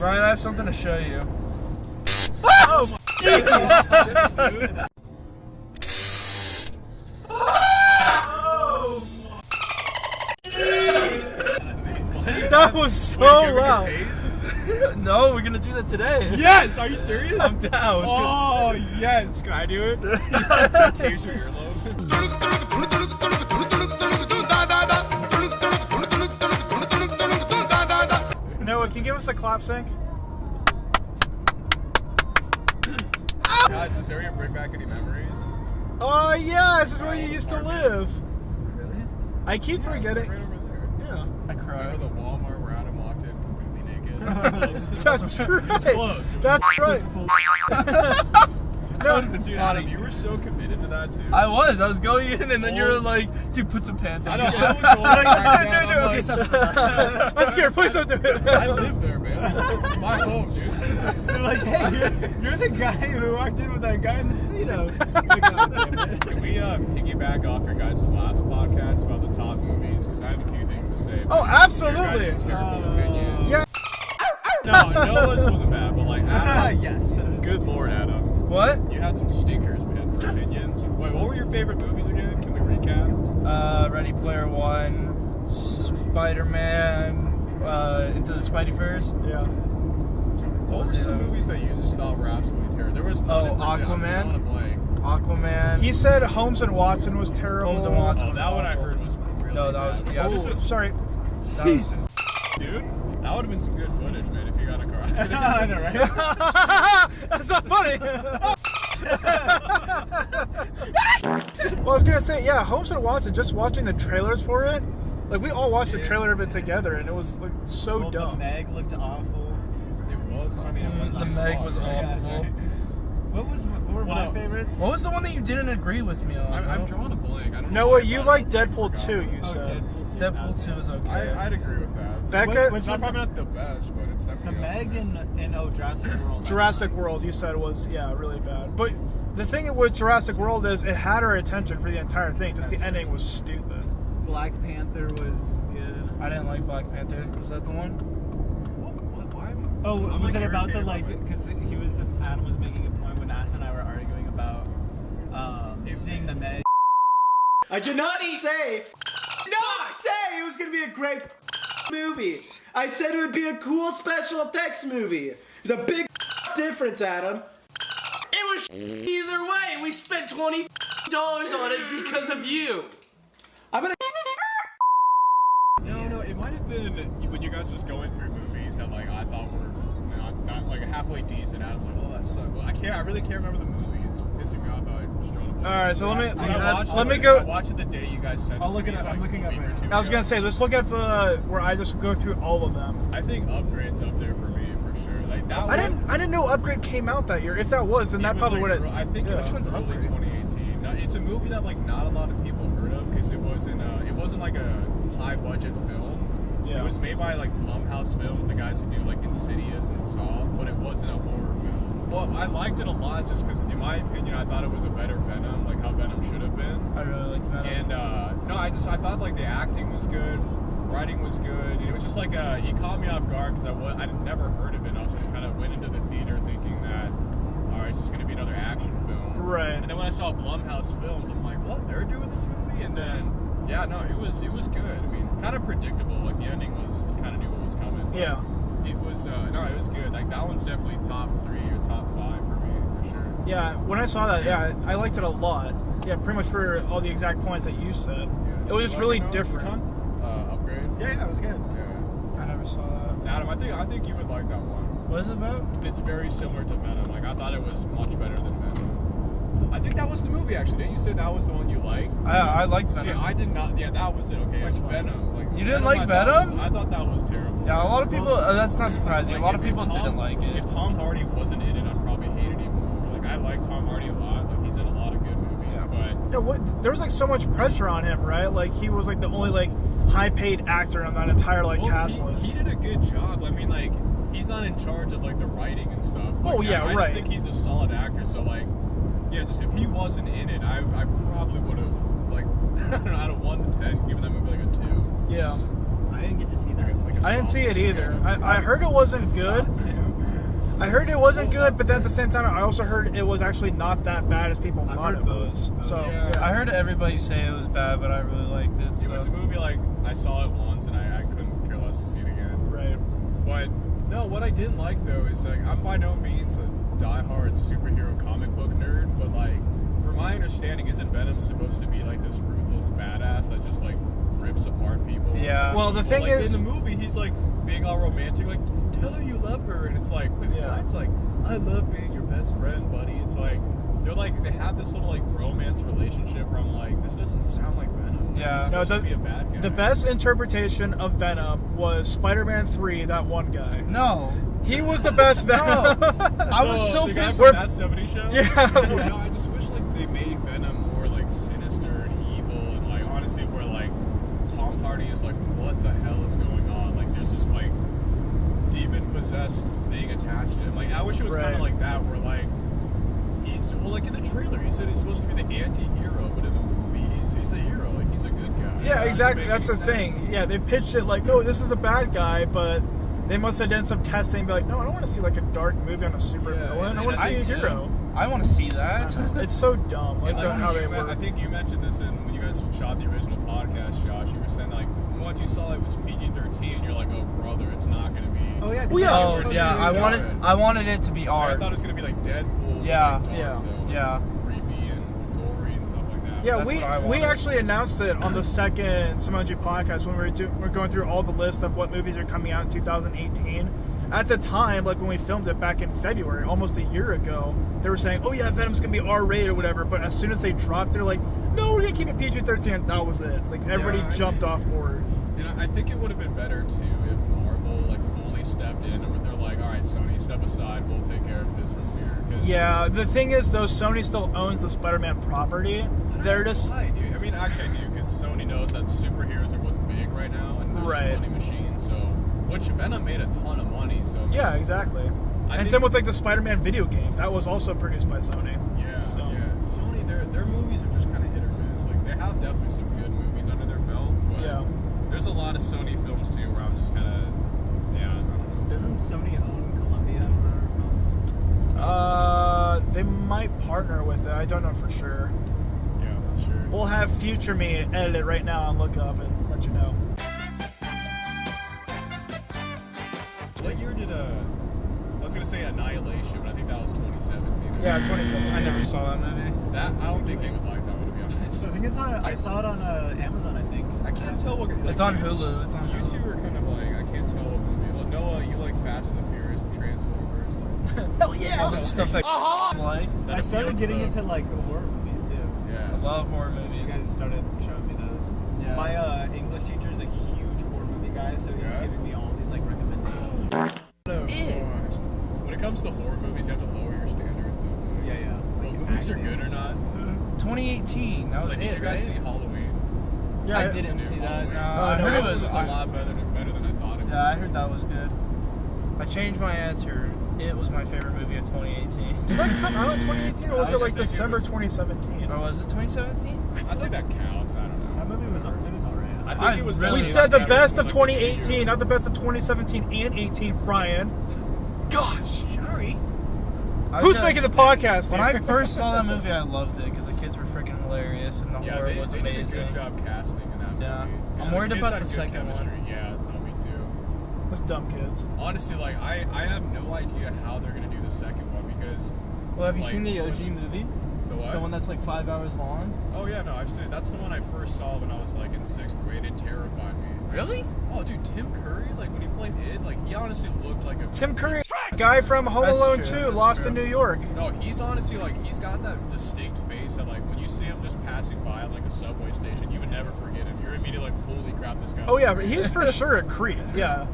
Brian, I have something to show you. Oh my goodness, dude. That was so loud. No, we're gonna do that today. Yes, are you serious? I'm down. Oh yes, can I do it? Taste your earlobe. Noah, can you give us a clap sync? Guys, is this area bring back any memories? Oh yeah, this is where you used to live. Really? I keep forgetting. Right over there. Yeah. I cried. Remember the Walmart where Adam walked in completely naked? That's right. Close. That's right. No, Dude, Adam, you were so committed to that too. I was going in, and then you were like, "Dude, put some pants on." I know. Yeah. I was the one right dude, now, okay, I'm stop. like, I'm scared. Please don't do it. I live there, man. It's my home, dude. They're like, hey, you're the guy who walked in with that guy in the Speedo. Like, God damn it. Can we piggyback off your guys' last podcast about the top movies? Because I have a few things to say. Oh, absolutely. Your guys' terrible opinion. Yeah. No, Noah's wasn't bad, but like Adam. Yes. Good Lord, Adam. What? You had some stinkers, man, for opinions. Wait, what were your favorite movies again? Can we recap? Ready Player One, Spider-Man, Into the Spideyverse. Yeah. What were some movies that you just thought were absolutely terrible? There was one in particular, Aquaman. I'm drawing a blank. Aquaman. He said Holmes and Watson was terrible. Holmes and Watson. Oh, that one I heard was really No, that was- bad. yeah. Just a- Sorry. That was- dude, that would have been some good footage, man, if you got a car accident. I know, right? That's not funny. Well, I was gonna say, yeah, Holmes and Watson. Just watching the trailers for it, like we all watched the trailer of it together, and it was like so Well, the dumb. Meg looked awful. It was. I mean, it was. The I Meg saw was it, right? awful. What were my favorites? What was the one that you didn't agree with me on? I'm drawing a blank. I don't know. Noah, why you I like forgot. Deadpool 2, you Oh, said. Deadpool 2 is okay. I'd agree with that. Becca- Which It's one's probably not the best, but it's the definitely Meg and Jurassic World? Jurassic World, you said was really bad. But the thing with Jurassic World is it had our attention for the entire thing. Just the ending was stupid. Black Panther was good. I didn't like Black Panther. Was that the one? What? Why? Oh, I'm, was like, it about the irritated by it. because Adam was making a point when Adam and I were arguing about seeing the Meg. I did not say it was gonna be a great movie. I said it would be a cool special effects movie. There's a big difference, Adam. It was either way. We spent $20 on it because of you. I'm gonna. No, it might have been when you guys was going through movies that like I thought were not like halfway decent. I was like, oh, that sucked. Well, I really can't remember the movies. Pissing me off. I was drawing a blank. All right, so let me I go. watched it the day you guys sent it. I'll look to it me, up. like, I'm looking a up week or right two now. I was ago. gonna say, let's look at the where I just go through all of them. I think Upgrade's up there for me for sure. Like that. I didn't know Upgrade came out that year. If that was, then that probably would have. I think yeah. it was early 2018. Now, it's a movie that like not a lot of people heard of because it wasn't like a high budget film. Yeah. It was made by like Blumhouse Films, the guys who do like Insidious and Saw, but it wasn't a horror film. Well, I liked it a lot just because, in my opinion, I thought it was a better Venom, like how Venom should have been. I really liked Venom. And no, I thought like the acting was good, writing was good. It was just like he caught me off guard because I'd never heard of it. I was just kind of went into the theater thinking that, all right, it's just gonna be another action film. Right. And then when I saw Blumhouse Films, I'm like, what? They're doing this movie? And then, yeah, no, it was good. I mean, kind of predictable. Like the ending was, you kind of knew what was coming. But Yeah. it was no, it was good. Like that one's definitely top 3 or top 5 for me for sure. Yeah, when I saw that, yeah, I liked it a lot. Yeah, pretty much for all the exact points that you said. Yeah. It was just really Which different. one? Upgrade. Yeah, it was good. Yeah. I never saw that. Adam, I think you would like that one. What is it about? It's very similar to Venom. Like I thought it was much better than Venom. I think that was the movie actually. Didn't you say that was the one you liked? I liked Venom. See, I did not. Yeah, that was it. Okay, it's Venom. Like You didn't Venom, like I thought Venom? I thought that was terrible. Yeah, a lot of people. That's not surprising. Like, A lot of if people Tom- didn't like it. If Tom Hardy wasn't in it, I'd probably hate it even more. Like I like Tom Hardy a lot. Like he's in a lot of good movies, but Yeah, there was like so much pressure on him, right? Like he was like the only like high-paid actor on that entire like cast he list. did a good job. I mean, like he's not in charge of like the writing and stuff. Like, Oh, yeah, I right. just think he's a solid actor. So like, yeah, just if he wasn't in it, I probably would have like I don't know, out of 1 to 10, given that movie like a 2. Yeah. I didn't get to see that. I didn't see it either. Venom. I heard it wasn't good. I heard it wasn't good, but then at the same time, I also heard it was actually not that bad as people I've thought heard it was. both. So Yeah, yeah. I heard everybody say it was bad, but I really liked it. It So. was a movie like I saw it once and I couldn't care less to see it again. Right. But no, what I didn't like though is like I'm by no means a diehard superhero comic book nerd, but like from my understanding, isn't Venom supposed to be like this ruthless badass that just like rips apart people? Yeah. Well, the thing like, is, in the movie, he's like being all romantic, like tell her you love her, and it's like, wait, Yeah. what? It's like I love being your best friend, buddy. It's like they have this little like romance relationship where I'm like, this doesn't sound like Venom. Yeah. He's No, supposed to be a bad guy. the best interpretation of Venom was Spider-Man 3. That one guy. No. He was the best Venom. I was so the guy pissed. from That 70 Show. Yeah. No, I just wish like they made Venom more like sinister and evil, and like honestly, where like Tom Hardy is like, what the hell is going on? Like, there's this like demon possessed thing attached to him. Like, I wish it was kind Right. of like that, where like like in the trailer, he said he's supposed to be the anti-hero, but in the movie, he's the hero. Like, he's a good guy. Yeah, It exactly. doesn't That's make the any thing. sense. Yeah, they pitched it like, no, this is a bad guy, but they must have done some testing and be like, no, I don't want to see like a dark movie on a super Yeah, villain. and- I want to see a and I- hero. I want to see that. It's so dumb. Like And, like, how they I work. think you mentioned this when you guys shot the original podcast, Josh. You were saying like once you saw it was PG-13, you're like, oh brother, it's not gonna be. Oh yeah. Well, yeah. It's Oh supposed to yeah, be R. I wanted it to be I R. thought it was gonna be like Deadpool. Yeah, like, dark, yeah, though, yeah. creepy and gory and stuff like that. Yeah, That's what I we wanted. actually announced it on the second Simonji podcast when we're going through all the list of what movies are coming out in 2018. At the time, like when we filmed it back in February, almost a year ago, they were saying, "Oh yeah, Venom's gonna be R-rated or whatever." But as soon as they dropped, they're like, "No, we're gonna keep it PG-13." That was it. Like everybody Yeah, jumped off board. And I think it would have been better too if Marvel like fully stepped in, and they're like, all right, Sony, step aside. We'll take care of this from here. 'Cause Yeah, the thing is, though, Sony still owns the Spider-Man property. They're just Why, dude? I mean, actually, I do, because Sony knows that superheroes are what's big right now, and they're just Right. a money machine. So, which Venom made a ton of money. So, I mean, yeah, exactly. I And think- same with like the Spider-Man video game that was also produced by Sony. Yeah, So- yeah. Sony, their movies are just kind of hit or miss. Like, they have definitely some good movies under their belt, but Yeah. there's a lot of Sony films too where I'm just kind of, yeah, I don't know. Doesn't Sony own Columbia films? They might partner with it. I don't know for sure. Yeah, I'm not sure. We'll have Future Me edit it right now and look up and let you know. What year did I was gonna say Annihilation, but I think that was 2017. Yeah, 2017. I never saw that movie. That I don't think they would like that one, to be honest. I think it's on. I saw it on Amazon. I think. I can't tell what. Like, It's on Hulu. It's on You Hulu. two are kind of like I can't tell what movie. Well, Noah, you like Fast and the Furious and Transformers. Like, Hell yeah! All the stuff that like. I started getting into like horror movies too. Yeah. I love horror You movies. guys started showing me those. Yeah. My English teacher is a huge horror movie guy, so he's Yeah. giving me all these like recommendations. Oh, gosh. When it comes to horror movies, you have to lower your standards of like, Yeah, yeah. what Like, movies are acting good or and not. stuff. 2018. That was Like, did it, you guys right? see Halloween? Yeah, I didn't see that. No, I no, heard it it was- was. a lot better than I thought it would. Yeah, I heard that was good. I changed my answer. It was my favorite movie of 2018. Did that come out in 2018 or was I it like just think it December was- 2017? Or was it 2017? I think that counts. I don't know. That movie was alright. I think I it was. really We definitely said the better best than, of like, the 2018, year. not the best of 2017 and 18, Brian. Gosh. Sorry. Who's making the podcast? When I here? first saw that movie, I loved it because the kids were freaking hilarious and the Yeah, horror they was did amazing. a good job casting in that Yeah. movie. 'Cause I'm the worried kids about had the good second one. chemistry. Yeah, no, me too. Those dumb kids. Honestly, like I have no idea how they're gonna do the second one because Well, have you Like, seen the OG movie? the what? The one that's like 5 hours long? Oh yeah, no, I've seen. That's the one I first saw when I was like in 6th grade. It terrified me. Really? Oh, dude, Tim Curry, like when he played Id, like he honestly looked like a. Tim Curry, guy from Home That's Alone true, 2, that's Lost true. in New York. No, he's honestly like he's got that distinct face that like when you see him just passing by at like a subway station, you would never forget him. You're immediately like, holy crap, this guy. Oh looks yeah, but great. he's for sure a creep. Yeah.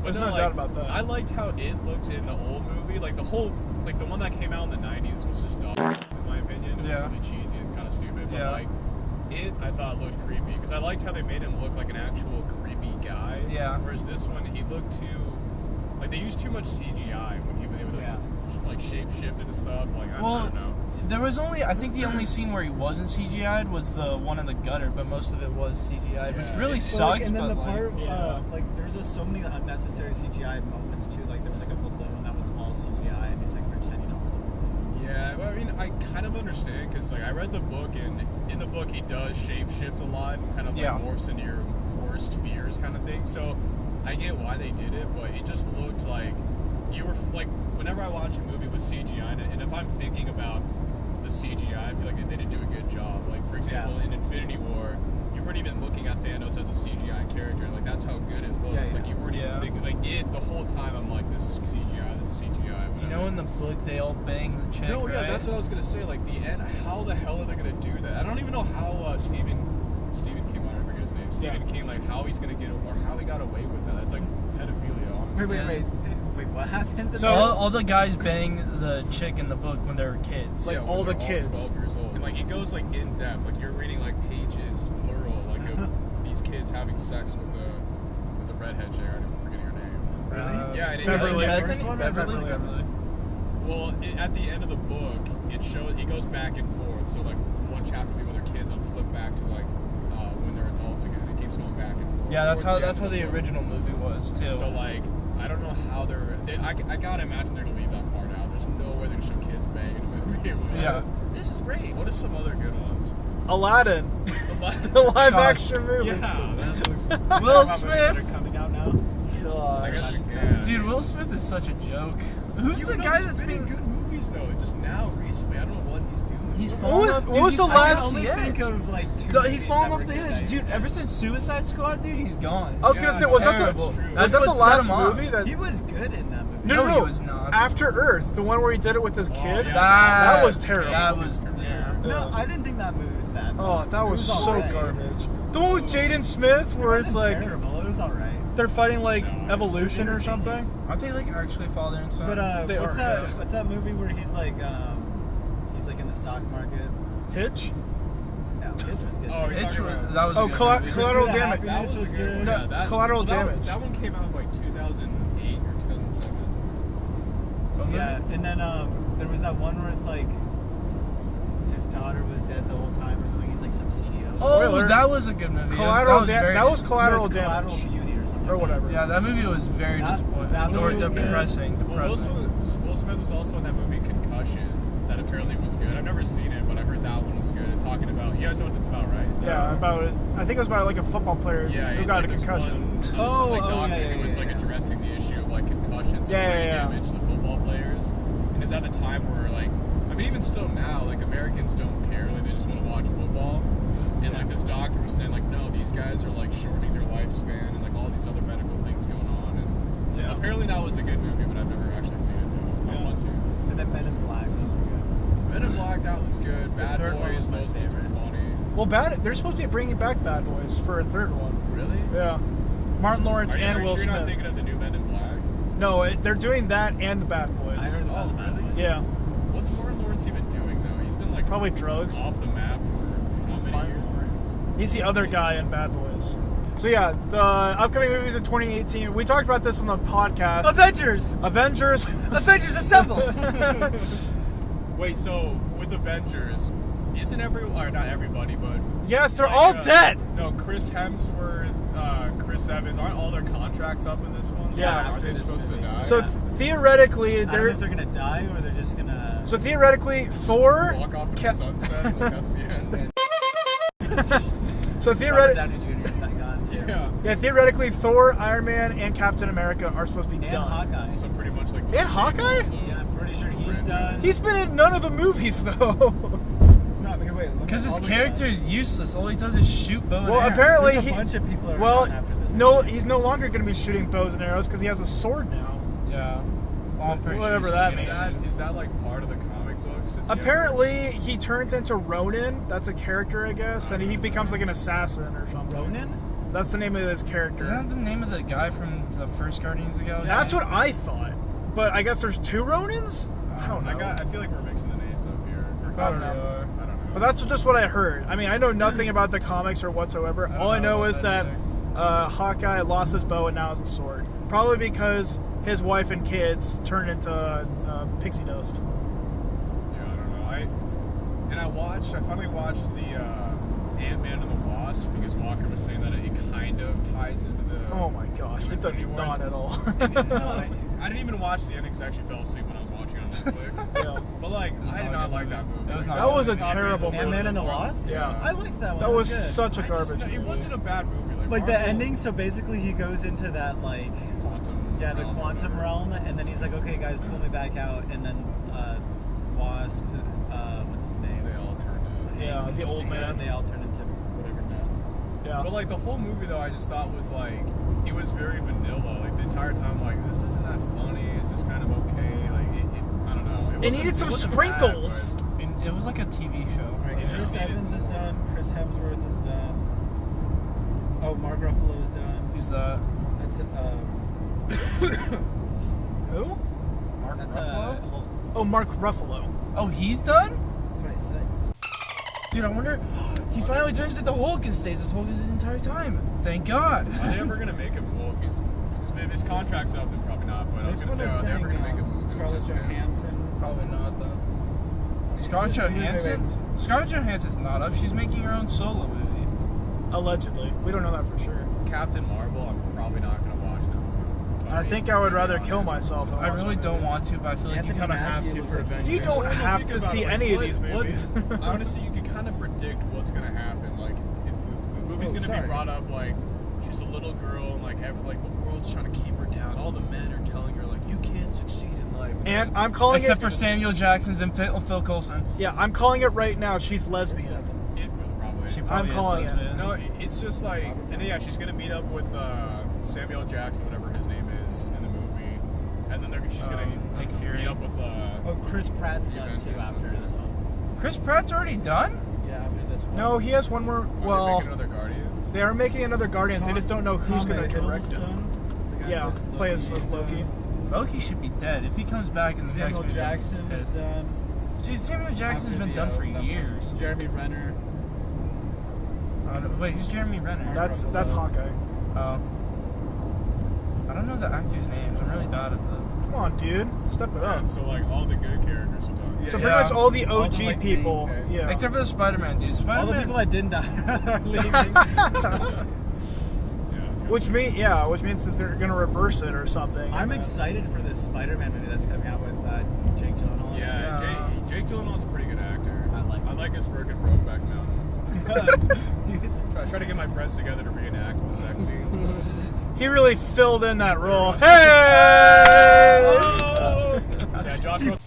But There's no like, doubt about that. I liked how it looked in the old movie. Like the whole, like the one that came out in the 90s was just dumb, in my opinion. It was Yeah. really cheesy and kind of stupid. But Yeah. like, it, I thought looked creepy because I liked how they made him look like an actual creepy guy. Yeah. Whereas this one, he looked too, like they used too much CGI when they would like, Yeah. like shape shift and stuff. Like I Well, don't know. There was only, I think the only scene where he wasn't CGI'd was the one in the gutter, but most of it was CGI'd, which Yeah. really Well, sucks. and then but the like, part, yeah. there's just so many unnecessary CGI moments too. Like there was like a balloon that was all CGI, and he's like pretending on the balloon. Yeah, well, I mean, I kind of understand because like I read the book, and in the book he does shapeshift a lot and kind of like Yeah. morphs into your worst fears kind of thing. So I get why they did it, but it just looked like you were like whenever I watch a movie with CGI in it, and if I'm thinking about the CGI, I feel like they didn't do a good job. Like for example, in Infinity War, you weren't even looking at Thanos as a CGI character. Like that's how good it looks. Yeah, yeah. Like you weren't even thinking like it the whole time. I'm like, this is CGI. This is CGI. Whatever. you know, in the book they all bang the chick. No, yeah, right? that's what I was gonna say. Like the end, how the hell are they gonna do that? I don't even know how Stephen King, I forget his name. Stephen King, like how he's gonna get or how he got away with that. That's like pedophilia. Honestly. Wait, what happens? In So there? all the guys bang the chick in the book when they were kids. Like, when all the they're kids. 12 years old. And like it goes like in depth. Like you're reading like pages, plural, like of these kids having sex with the redhead chick. I'm forgetting her name. Really? Yeah, and Beverly. Beverly. Well, at the end of the book, it goes back and forth. So like one chapter will be when they're kids, and flip back to like when they're adults again. It keeps going back and forth. Yeah, that's towards how end the of book. original movie was too. So like, I don't know how I gotta imagine they're gonna leave that part out. There's no way they're gonna show kids banging in a movie. Yeah. This is great. What are some other good ones? Aladdin, the live action movie. Yeah, that looks. Will Talking about movies Smith. that are coming out now. I guess we That's can. Dude, Will Smith is such a joke. Who's the guy that's been in being? good movies though? Just now, recently, I don't know what he's doing. He's What falling was- off. what Dude, was he's the falling last- off I only the think edge. of like two. No, movies he's falling that off were the good edge, that dude. he's Ever in. since Suicide Squad, dude, he's gone. I was gonna say, was that terrible. the That's the what set last him off. movie that? He was good in that movie. No, he was not. After Earth, the one where he did it with his kid. yeah. That was terrible. That was yeah. No, I didn't think that movie was bad. Oh, that It was so alright. garbage. The one with Jaden Smith, It where it's wasn't like terrible. It was alright. they're fighting like No, evolution or something. Aren't they like actually father and son? But They what's are, that? yeah. What's that movie where he's like in the stock market? Hitch. No, Hitch was good. Oh, too. you're Hitch talking was- about- that was Oh, a good Colla- movie. Collateral Pursuit of Damage. That Happiness was a good one. No, Yeah, Collateral that Damage. That one came out in like 2008 or 2007. Yeah, and then there was that one where it's like his daughter was dead the whole time or something. He's like some CDO. Oh, Spoiler. that was a good movie. Collateral that Damage. That was Collateral No, it's Damage Collateral Beauty or something. or whatever. Yeah, that movie was very That- disappointing. that or movie was good. depressing. Well, Depressing. Will Smith was also in that movie Concussion that apparently was good. I've never seen it, but I heard that one was good. And talking about, you guys know what it's about, right? Yeah, about it. I think it was about like a football player Yeah, who it's got like a this concussion. one- this, Oh, like, oh, doctor yeah, who was like yeah. addressing the issue of like concussions Yeah, and brain yeah. damage to football players. And it's at the time where like, I mean, even still now, like Americans don't care. Like they just want to watch football. And like this doctor was saying like, no, these guys are like shortening their lifespan and like all these other medical things going on. And Yeah. apparently that was a good movie, but I've never actually seen it though. I Yeah. want to. And then Men in Black. Those were good. Men in Black, that was good. Bad third one Boys, was my those ones were favorite. funny. Well, they're supposed to be bringing back Bad Boys for a third one. Really? Yeah, Martin Lawrence Are you and sure Will you're not Smith. thinking of the new Men in Black? No, they're doing that and the Bad Boys. I heard about Oh, the Bad really? Boys. Yeah, What's Martin Lawrence even doing though? He's been like probably drugs. off the map for how many Martin years? Lawrence? He's the other guy in Bad Boys. So yeah, the upcoming movies in 2018. We talked about this on the podcast. Avengers! Avengers. Avengers Assemble! Wait, so with Avengers, isn't or not everybody, but Yes, they're like, all dead. No, Chris Hemsworth, Chris Evans, aren't all their contracts up in this one? So Yeah, aren't after they this supposed to movie. die? So theoretically, I don't know they're if they're gonna die or they're just gonna. so theoretically Thor. walk off into Ca- the sunset, like that's the end. So Robert theoretically, Downey Jr. is like gone too. Yeah. theoretically, Thor, Iron Man, and Captain America are supposed to be And done. Hawkeye. So pretty much like the And Hawkeye? sequels of Yeah, I'm pretty sure he's franchise. done. He's been in none of the movies though. No, wait, look Because at his all the character guys. is useless. All he does is shoot bow and Well, arrow. apparently There's a he. bunch of people are Well, gone after this no, movie. he's no longer going to be shooting bows and arrows because he has a sword now. Yeah. Well, I'm pretty Whatever sure that he's means. doing it. Is that like part of the comic books? Does he ever- Apparently, he turns into Ronin. That's a character, I guess, and he becomes like an assassin or something. Ronin? That's the name of this character. Is that the name of the guy from the first Guardians of the Galaxy? That's what I thought. But I guess there's two Ronins? I don't know. I feel like we're mixing the names up here. I don't know. I don't know. But that's just what I heard. I mean, I know nothing about the comics or whatsoever. All I know is that Hawkeye lost his bow and now has a sword. Probably because his wife and kids turned into pixie dust. Yeah, I don't know. And I finally watched the Ant-Man and the Wasp because Walker was saying that it kind of ties into the. Oh my gosh, it does Infinity War. not at all. I didn't even watch the ending because I actually fell asleep when I was watching it on Netflix. Yeah. But like, I did not like that movie. It was not That was a terrible movie. Ant-Man and the Wasp? Yeah. I liked that one. That It was good. such a garbage It movie. wasn't a bad movie. Like the Marvel- ending, so basically he goes into that like Quantum. the realm or quantum whatever. realm, and then he's like, okay guys, pull me back out, and then Wasp, what's his name? They all turned into. Yeah, the old man. They all turn into whatever mess. Yeah. But like the whole movie though, I just thought was like it was very vanilla. Like the entire time, like this isn't that funny. It's just kind of okay. Like I don't know. It needed some sprinkles. I mean, it was like a TV show. Alright, Yeah. Chris Evans is done. Chris Hemsworth is done. Oh, Mark Ruffalo's done. Who's that? That's Who? Mark that's Ruffalo? Oh, Mark Ruffalo. Oh, he's done? That's what I said. Dude, I wonder. He finally turns into Hulk and stays as Hulk his entire time. Thank God. Are they ever gonna make him? Well, if his contract's up, then probably not. But I was This gonna one say, is are they ever saying gonna make a movie? with Scarlett just him? Johansson. Probably not, though. Scarlett Wait, wait, wait. Johansson? Scarlett Johansson's not up. She's making her own solo movie. Allegedly. We don't know that for sure. Captain Marvel. I'm probably not gonna watch that one. I think I would rather kill myself. than I watch really that don't movie. want to, but I feel like you Anthony kind of have Mackie to looks for like- Avengers. You don't Well, have think to about see it, like, any of what- these movies. Honestly, you can kind of predict what's gonna happen. Like, the movie's gonna sorry. be brought up like she's a little girl, and like the world's trying to keep her down. All the men are telling her like, you can't succeed in life. And I'm calling Except it. for Samuel Jackson's and Phil Coulson. Yeah, I'm calling it right now. She's lesbian. It will probably. She probably I'm calling is it. lesbian. No, it's just like, and then, yeah, she's gonna meet up with Samuel Jackson, whatever his name is, in the movie, and then she's gonna Nick Fury. meet up with. Oh, Chris Pratt's The done too Avengers, after that's this it. one. Chris Pratt's already done? Yeah, after this one. No, he has one more. Are they Well, making another Guardians? they are making another Guardians. They just don't know who's Tom going to direct it. Hiddleston, the guy Yeah, who play as is Loki. done. Loki should be dead. If he comes back in the next Samuel movie. Jackson is done. Dude, Samuel Jackson's After been the, done for that one. years. Jeremy Renner. Wait, who's Jeremy Renner? That's Ruffalo. Hawkeye. Oh. I don't know the actors' names. I'm really bad at this. Come on, dude, step it up. Right, so like all the good characters are done. So Yeah. pretty much all the All the, OG like, people. main Yeah. Except for the Spider-Man dude. All the Spider-Man. people that didn't die are leaving. Yeah, it's gonna which be- means that they're gonna reverse it or something. I'm excited for this Spider-Man movie that's coming out with Jake Gyllenhaal. Yeah, Jake Gyllenhaal's a pretty good actor. I like his work in Brokeback Mountain. Try to get my friends together to reenact the sex scenes. He really filled in that role. Hey! Yeah, Joshua.